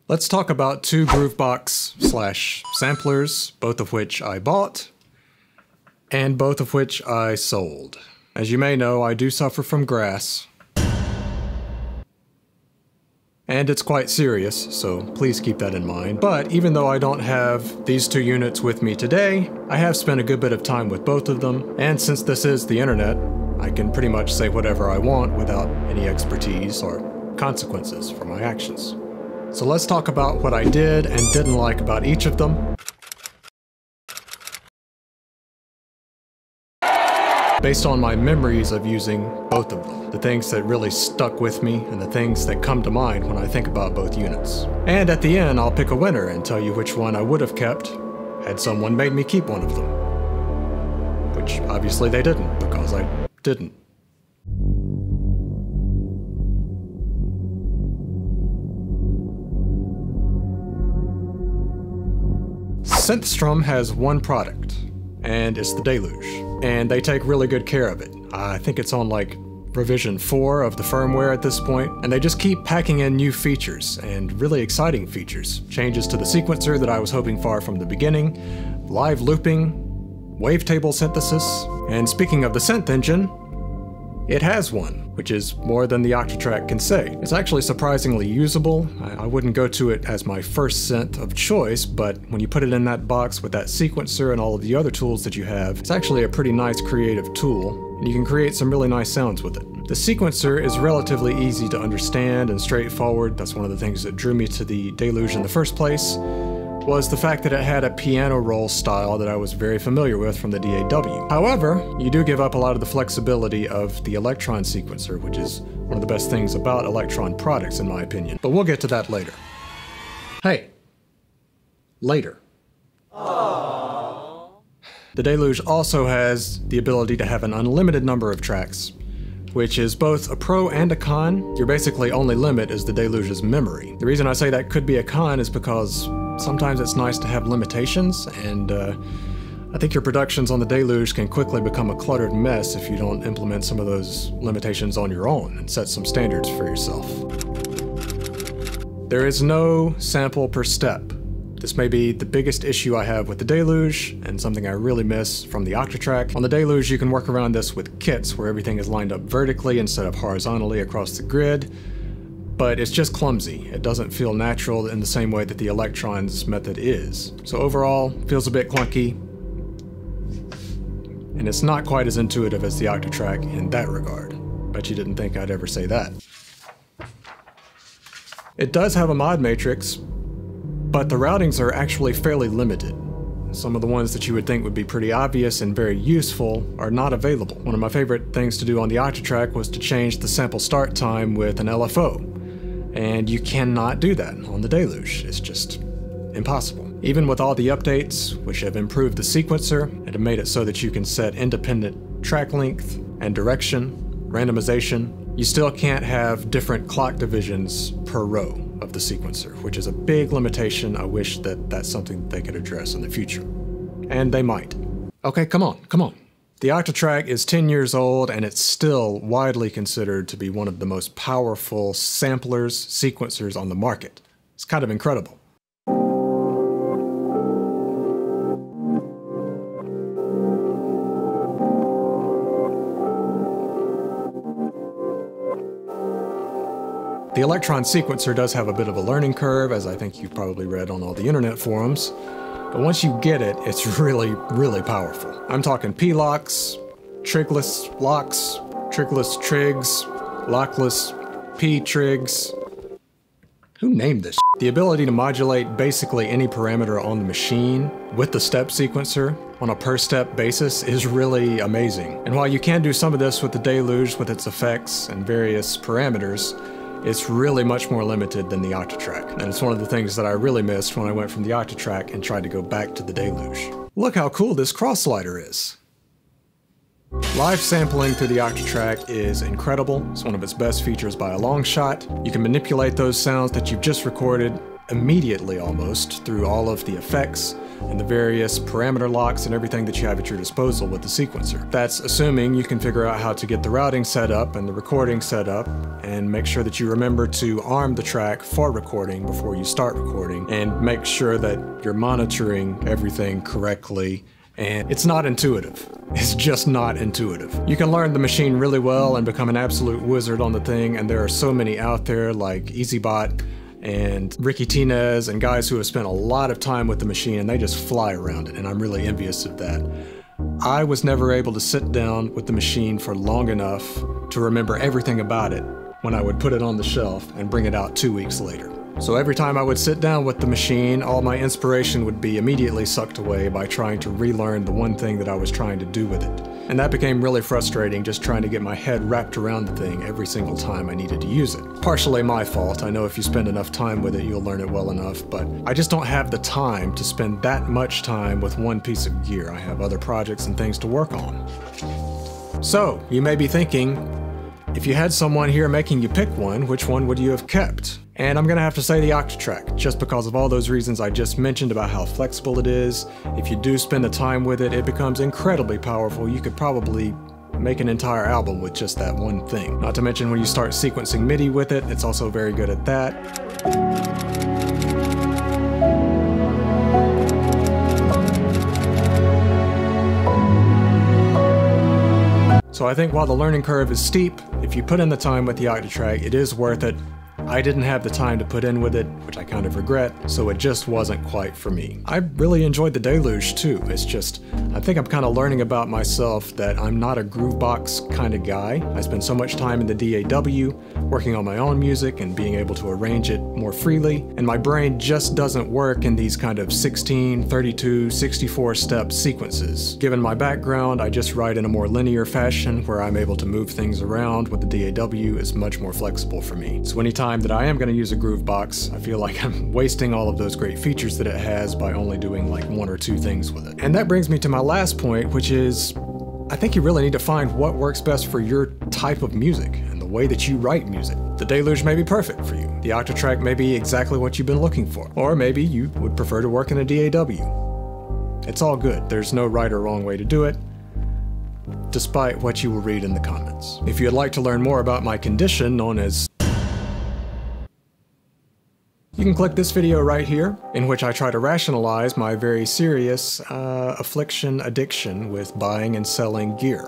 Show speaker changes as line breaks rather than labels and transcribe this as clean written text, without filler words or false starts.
Let's talk about two Groovebox / samplers, both of which I bought, and both of which I sold. As you may know, I do suffer from grass, and it's quite serious, so please keep that in mind. But even though I don't have these two units with me today, I have spent a good bit of time with both of them, and since this is the internet, I can pretty much say whatever I want without any expertise or consequences for my actions. So let's talk about what I did and didn't like about each of them, based on my memories of using both of them, the things that really stuck with me and the things that come to mind when I think about both units. And at the end, I'll pick a winner and tell you which one I would have kept had someone made me keep one of them. Which obviously they didn't, because I didn't. Synthstrom has one product, and it's the Deluge, and they take really good care of it. I think it's on like revision 4 of the firmware at this point, and they just keep packing in new features, and really exciting features. Changes to the sequencer that I was hoping for from the beginning, live looping, wavetable synthesis, and speaking of the synth engine, it has one, which is more than the Octatrack can say. It's actually surprisingly usable. I wouldn't go to it as my first synth of choice, but when you put it in that box with that sequencer and all of the other tools that you have, it's actually a pretty nice creative tool, and you can create some really nice sounds with it. The sequencer is relatively easy to understand and straightforward. That's one of the things that drew me to the Deluge in the first place, was the fact that it had a piano roll style that I was very familiar with from the DAW. However, you do give up a lot of the flexibility of the Elektron sequencer, which is one of the best things about Elektron products in my opinion. But we'll get to that later. Hey, later. Aww. The Deluge also has the ability to have an unlimited number of tracks, which is both a pro and a con. Your basically only limit is the Deluge's memory. The reason I say that could be a con is because sometimes it's nice to have limitations, and I think your productions on the Deluge can quickly become a cluttered mess if you don't implement some of those limitations on your own and set some standards for yourself. There is no sample per step. This may be the biggest issue I have with the Deluge, and something I really miss from the Octatrack. On the Deluge, you can work around this with kits where everything is lined up vertically instead of horizontally across the grid, but it's just clumsy. It doesn't feel natural in the same way that the Elektron's method is. So overall, feels a bit clunky, and it's not quite as intuitive as the Octatrack in that regard. Bet you didn't think I'd ever say that. It does have a mod matrix, but the routings are actually fairly limited. Some of the ones that you would think would be pretty obvious and very useful are not available. One of my favorite things to do on the Octatrack was to change the sample start time with an LFO. And you cannot do that on the Deluge. It's just impossible. Even with all the updates, which have improved the sequencer and have made it so that you can set independent track length and direction, randomization, you still can't have different clock divisions per row of the sequencer, which is a big limitation. I wish that that's something they could address in the future. And they might. Okay, come on. The Octatrack is 10 years old, and it's still widely considered to be one of the most powerful samplers, sequencers on the market. It's kind of incredible. The Elektron sequencer does have a bit of a learning curve, as I think you've probably read on all the internet forums. But once you get it, it's really, really powerful. I'm talking P-locks, trigless locks, trigless trigs, lockless P-trigs. Who named this? The ability to modulate basically any parameter on the machine with the step sequencer on a per-step basis is really amazing. And while you can do some of this with the Deluge with its effects and various parameters, it's really much more limited than the Octatrack, and it's one of the things that I really missed when I went from the Octatrack and tried to go back to the Deluge. Look how cool this cross slider is! Live sampling through the Octatrack is incredible. It's one of its best features by a long shot. You can manipulate those sounds that you've just recorded immediately almost through all of the effects, and the various parameter locks and everything that you have at your disposal with the sequencer. That's assuming you can figure out how to get the routing set up and the recording set up, and make sure that you remember to arm the track for recording before you start recording, and make sure that you're monitoring everything correctly. And it's not intuitive. It's just not intuitive. You can learn the machine really well and become an absolute wizard on the thing, and there are so many out there like EasyBot and Ricky Tinez and guys who have spent a lot of time with the machine, and they just fly around it, and I'm really envious of that. I was never able to sit down with the machine for long enough to remember everything about it when I would put it on the shelf and bring it out 2 weeks later. So every time I would sit down with the machine, all my inspiration would be immediately sucked away by trying to relearn the one thing that I was trying to do with it. And that became really frustrating, just trying to get my head wrapped around the thing every single time I needed to use it. Partially my fault. I know if you spend enough time with it, you'll learn it well enough, but I just don't have the time to spend that much time with one piece of gear. I have other projects and things to work on. So, you may be thinking, if you had someone here making you pick one, which one would you have kept? And I'm gonna have to say the Octatrack, just because of all those reasons I just mentioned about how flexible it is. If you do spend the time with it, it becomes incredibly powerful. You could probably make an entire album with just that one thing. Not to mention when you start sequencing MIDI with it, it's also very good at that. So I think while the learning curve is steep, if you put in the time with the Octatrack, it is worth it. I didn't have the time to put in with it, which I kind of regret, so it just wasn't quite for me. I really enjoyed the Deluge too. It's just, I think I'm kind of learning about myself that I'm not a groovebox kind of guy. I spend so much time in the DAW, working on my own music and being able to arrange it more freely, and my brain just doesn't work in these kind of 16, 32, 64 step sequences. Given my background, I just write in a more linear fashion where I'm able to move things around with the DAW is much more flexible for me. So anytime that I am going to use a groovebox, I feel like I'm wasting all of those great features that it has by only doing like one or two things with it. And that brings me to my last point, which is I think you really need to find what works best for your type of music and the way that you write music. The Deluge may be perfect for you. The Octatrack may be exactly what you've been looking for. Or maybe you would prefer to work in a DAW. It's all good. There's no right or wrong way to do it, despite what you will read in the comments. If you'd like to learn more about my condition known as, you can click this video right here, in which I try to rationalize my very serious addiction with buying and selling gear.